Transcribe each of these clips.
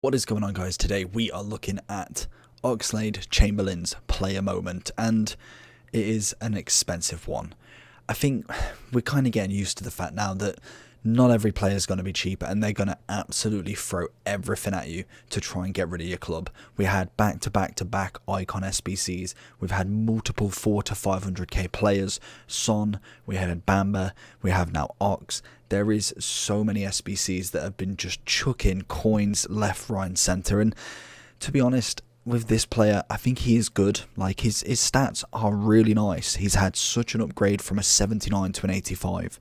What is going on, guys? Today we are looking at Oxlade Chambelain's player moment, and it is an expensive one. I think we're kind of getting used to the fact now that not every player is going to be cheap, and they're going to absolutely throw everything at you to try and get rid of your club. We had back-to-back icon SBCs. We've had multiple 400 to 500k players. Son, we had Bamba, we have now Ox. There is so many SBCs that have been just chucking coins left, right and centre, and to be honest, with this player, I think he is good. Like, his stats are really nice. He's had such an upgrade from a 79 to an 85.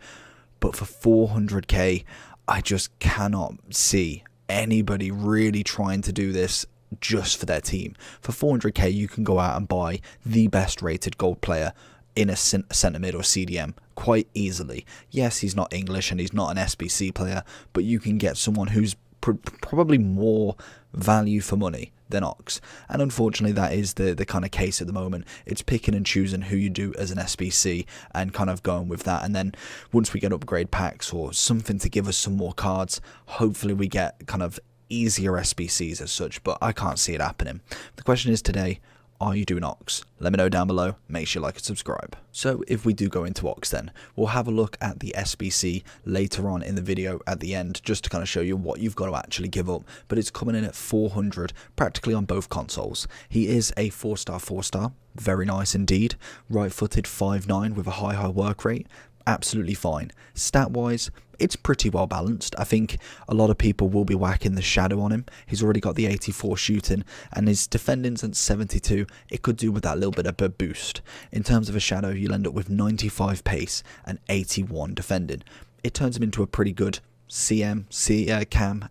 But for 400k, I just cannot see anybody really trying to do this just for their team. For 400k, you can go out and buy the best rated gold player in a centre mid or CDM quite easily. Yes, he's not English and he's not an SBC player, but you can get someone who's probably more value for money than Ox, and unfortunately that is the kind of case at the moment. It's picking and choosing who you do as an SBC and kind of going with that, and then once we get upgrade packs or something to give us some more cards, hopefully we get kind of easier SBCs as such, but I can't see it happening. The question is today, are you doing Ox? Let me know down below, make sure you like and subscribe. So if we do go into Ox, then we'll have a look at the SBC later on in the video at the end, just to kind of show you what you've got to actually give up, but it's coming in at 400 practically on both consoles. He is a 4-star, very nice indeed. Right footed 5'9" with a high work rate, absolutely fine. Stat wise, it's pretty well balanced. I think a lot of people will be whacking the shadow on him. He's already got the 84 shooting and his defending's at 72. It could do with that little bit of a boost. In terms of a shadow, you'll end up with 95 pace and 81 defending. It turns him into a pretty good cam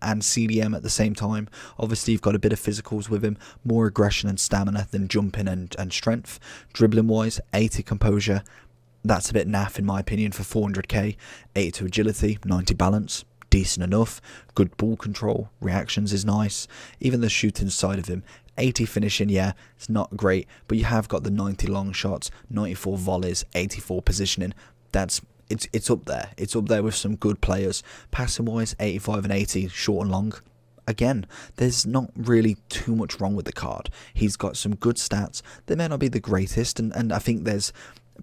and CDM at the same time. Obviously you've got a bit of physicals with him, more aggression and stamina than jumping and strength. Dribbling wise, 80 composure. That's a bit naff in my opinion for 400k. 80 to agility, 90 balance, decent enough. Good ball control, reactions is nice. Even the shooting side of him, 80 finishing, yeah, it's not great, but you have got the 90 long shots, 94 volleys, 84 positioning. It's up there. It's up there with some good players. Passing wise, 85 and 80, short and long. Again, there's not really too much wrong with the card. He's got some good stats. They may not be the greatest, and I think there's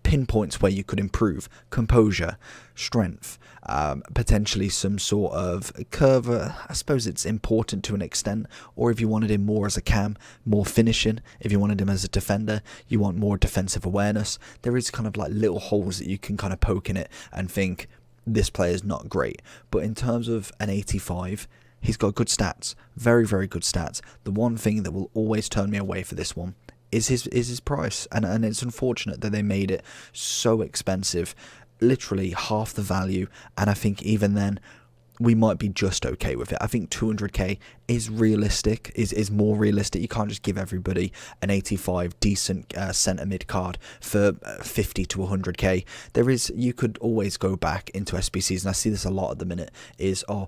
pinpoints where you could improve: composure, strength, potentially some sort of curve. I suppose it's important to an extent. Or if you wanted him more as a cam, more finishing. If you wanted him as a defender, you want more defensive awareness. There is kind of like little holes that you can kind of poke in it and think this player is not great. But in terms of an 85, he's got good stats, very good stats. The one thing that will always turn me away for this one is his price, and it's unfortunate that they made it so expensive, literally half the value, and I think even then we might be just okay with it. I think 200k is realistic, is more realistic. You can't just give everybody an 85 decent centre mid card for 50 to 100k. You could always go back into SBCs, and I see this a lot at the minute, is, oh,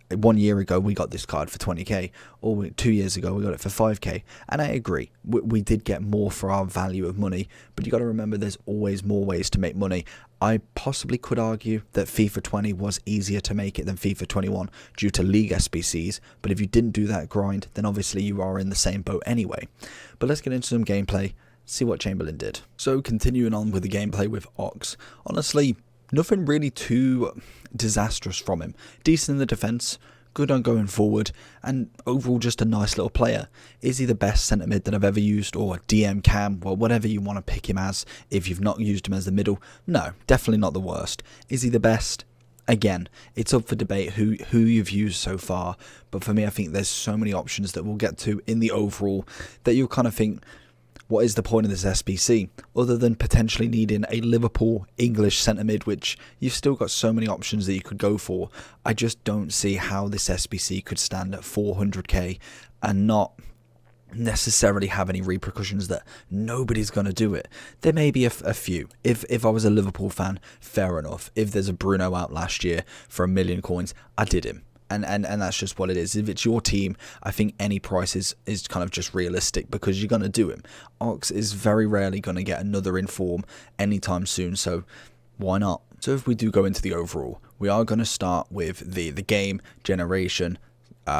1 year ago we got this card for 20k, or 2 years ago we got it for 5k, and I agree, we did get more for our value of money, but you got to remember there's always more ways to make money. I possibly could argue that FIFA 20 was easier to make it than FIFA 21 due to league SBCs, but if you didn't do that grind, then obviously you are in the same boat anyway. But let's get into some gameplay, see what Chambelain did. So continuing on with the gameplay with Ox, honestly, nothing really too disastrous from him. Decent in the defence, good on going forward, and overall just a nice little player. Is he the best centre mid that I've ever used, or DM cam, well, whatever you want to pick him as if you've not used him as the middle? No, definitely not the worst. Is he the best? Again, it's up for debate who you've used so far, but for me I think there's so many options that we'll get to in the overall that you'll kind of think, what is the point of this SBC, other than potentially needing a Liverpool English centre mid, which you've still got so many options that you could go for. I just don't see how this SBC could stand at 400k and not necessarily have any repercussions that nobody's going to do it. There may be a few. If I was a Liverpool fan, fair enough. If there's a Bruno out last year for 1 million coins, I did him. And that's just what it is. If it's your team, I think any price is kind of just realistic because you're going to do him. Ox is very rarely going to get another inform anytime soon, so why not? So if we do go into the overall, we are going to start with the game generation,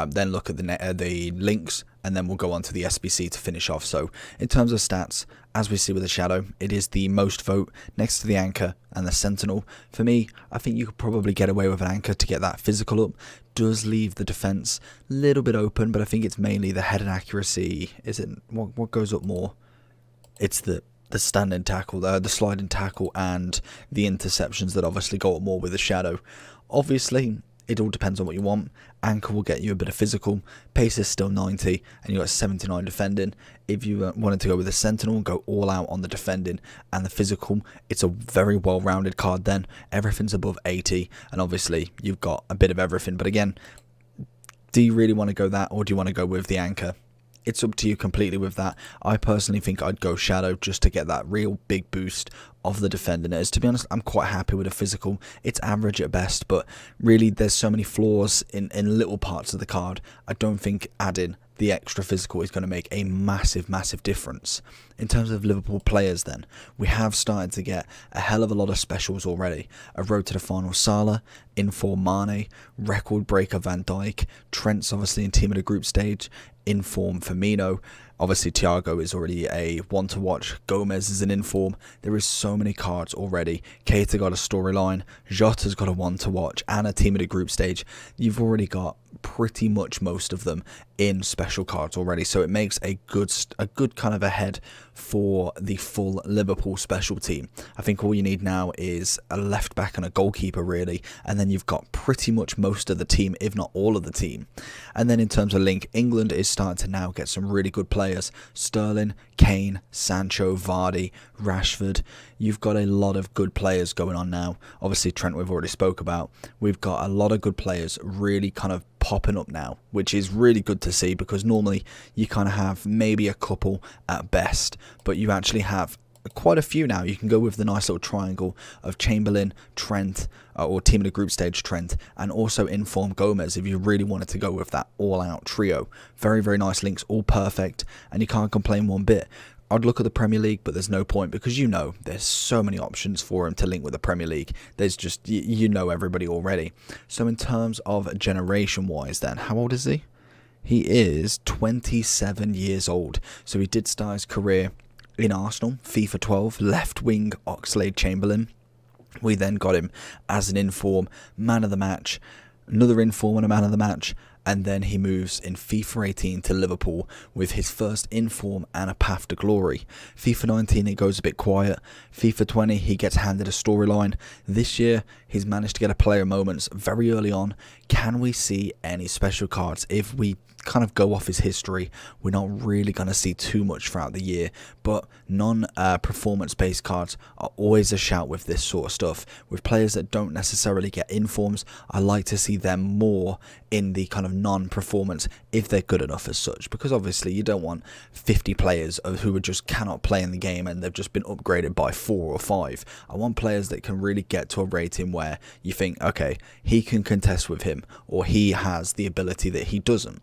then look at the links, and then we'll go on to the SBC to finish off. So in terms of stats, as we see with the Shadow, it is the most vote next to the Anchor and the Sentinel. For me, I think you could probably get away with an Anchor to get that physical up. Does leave the defense a little bit open, but I think it's mainly the head and accuracy. Is it what goes up more? It's the standing tackle, the sliding tackle, and the interceptions that obviously go up more with the Shadow. Obviously, it all depends on what you want. Anchor will get you a bit of physical. Pace is still 90, and you got 79 defending. If you wanted to go with the Sentinel, go all out on the defending and the physical. It's a very well-rounded card then. Everything's above 80, and obviously you've got a bit of everything. But again, do you really want to go that, or do you want to go with the Anchor? It's up to you completely with that. I personally think I'd go Shadow just to get that real big boost of the defending. As to be honest, I'm quite happy with the physical. It's average at best, but really there's so many flaws in little parts of the card. I don't think adding the extra physical is going to make a massive difference. In terms of Liverpool players then, we have started to get a hell of a lot of specials already. A road to the final Salah, inform Mane, record breaker Van Dijk, Trent's obviously in team of the group stage, inform Firmino. Obviously Thiago is already a one to watch. Gomez is an inform. There is so many cards already. Keita got a storyline. Jota's got a one to watch and a team of the group stage. You've already got pretty much most of them in special cards already, so it makes a good kind of a head for the full Liverpool special team. I think all you need now is a left back and a goalkeeper really, and then you've got pretty much most of the team, if not all of the team. And then in terms of link, England is starting to now get some really good players. Sterling, Kane, Sancho, Vardy, Rashford. You've got a lot of good players going on now. Obviously Trent we've already spoke about. We've got a lot of good players really kind of popping up now, which is really good to see, because normally you kind of have maybe a couple at best, but you actually have quite a few now. You can go with the nice little triangle of Chamberlain, Trent, or team of the group stage Trent, and also inform Gomez if you really wanted to go with that all-out trio. Very nice links, all perfect, and you can't complain one bit. I'd look at the Premier League, but there's no point, because you know there's so many options for him to link with the Premier League. There's just, you know everybody already. So in terms of generation-wise then, how old is he? He is 27 years old. So he did start his career in Arsenal, FIFA 12, left wing Oxlade Chambelain. We then got him as an inform, man of the match, another inform and a man of the match, and then he moves in FIFA 18 to Liverpool with his first inform and a path to glory. FIFA 19 it goes a bit quiet. FIFA 20 he gets handed a storyline. This year he's managed to get a player moments very early on. Can we see any special cards? If we kind of go off his history, we're not really going to see too much throughout the year, but non-performance based cards are always a shout with this sort of stuff. With players that don't necessarily get informs, I like to see them more in the kind of non-performance if they're good enough as such, because obviously you don't want 50 players who just cannot play in the game and they've just been upgraded by 4 or 5. I want players that can really get to a rating where you think, okay, he can contest with him, or he has the ability that he doesn't.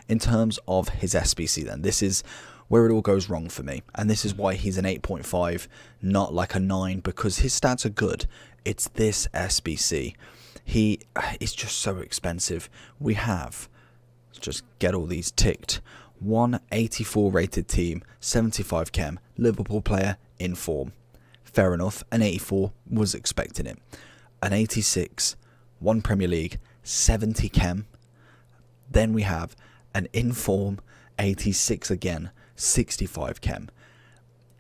In terms of his SBC then, this is where it all goes wrong for me, and this is why he's an 8.5, not like a 9, because his stats are good. It's this SBC. He is just so expensive. We have, let's just get all these ticked, 184 rated team, 75 chem, Liverpool player, in form. Fair enough, an 84, was expecting it. An 86, 1 Premier League, 70 chem. Then we have an inform, 86 again, 65 chem.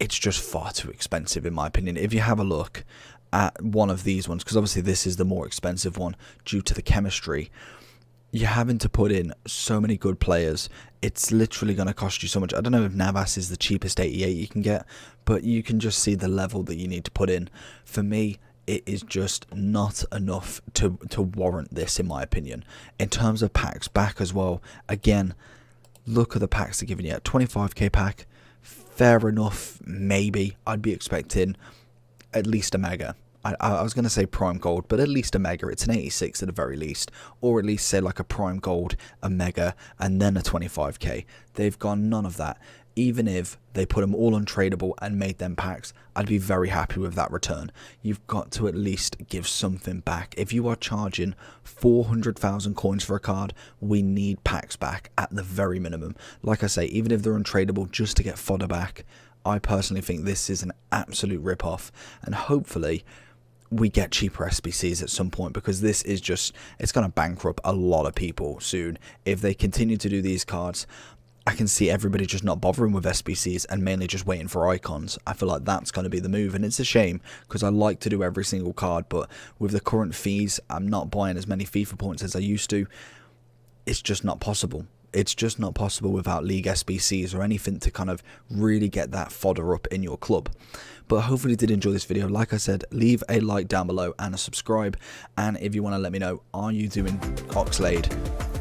It's just far too expensive in my opinion. If you have a look at one of these ones, because obviously this is the more expensive one due to the chemistry, you're having to put in so many good players. It's literally going to cost you so much. I don't know if Navas is the cheapest 88 you can get, but you can just see the level that you need to put in. For me, it is just not enough to warrant this, in my opinion. In terms of packs back as well, again, look at the packs they're giving you. 25k pack, fair enough, maybe. I'd be expecting at least a mega. I was going to say prime gold, but at least a mega. It's an 86 at the very least, or at least say like a prime gold, a mega, and then a 25k. They've gone none of that. Even if they put them all untradeable and made them packs, I'd be very happy with that return. You've got to at least give something back. If you are charging 400,000 coins for a card, we need packs back at the very minimum. Like I say, even if they're untradeable, just to get fodder back, I personally think this is an absolute rip-off, and hopefully we get cheaper SBCs at some point, because this is just, it's going to bankrupt a lot of people soon. If they continue to do these cards, I can see everybody just not bothering with SBCs and mainly just waiting for icons. I feel like that's going to be the move, and it's a shame because I like to do every single card, but with the current fees, I'm not buying as many FIFA points as I used to. It's just not possible. It's just not possible without League SBCs or anything to kind of really get that fodder up in your club. But hopefully you did enjoy this video. Like I said, leave a like down below and a subscribe. And if you want to let me know, are you doing Oxlade?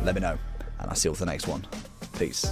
Let me know. And I'll see you for the next one. Peace.